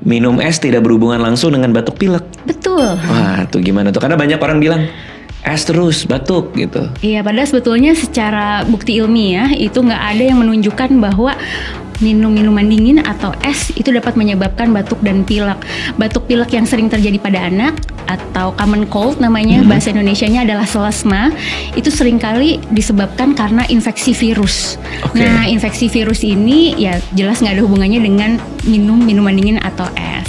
minum es tidak berhubungan langsung dengan batuk pilek. Betul. Wah, tuh gimana tuh? Karena banyak orang bilang es terus batuk gitu. Iya, padahal sebetulnya secara bukti ilmiah itu nggak ada yang menunjukkan bahwa minum minuman dingin atau es itu dapat menyebabkan batuk dan pilek. Batuk pilek yang sering terjadi pada anak atau common cold namanya, bahasa Indonesianya adalah selesma, itu seringkali disebabkan karena infeksi virus. Oke. Nah, infeksi virus ini ya jelas nggak ada hubungannya dengan minum minuman dingin atau es.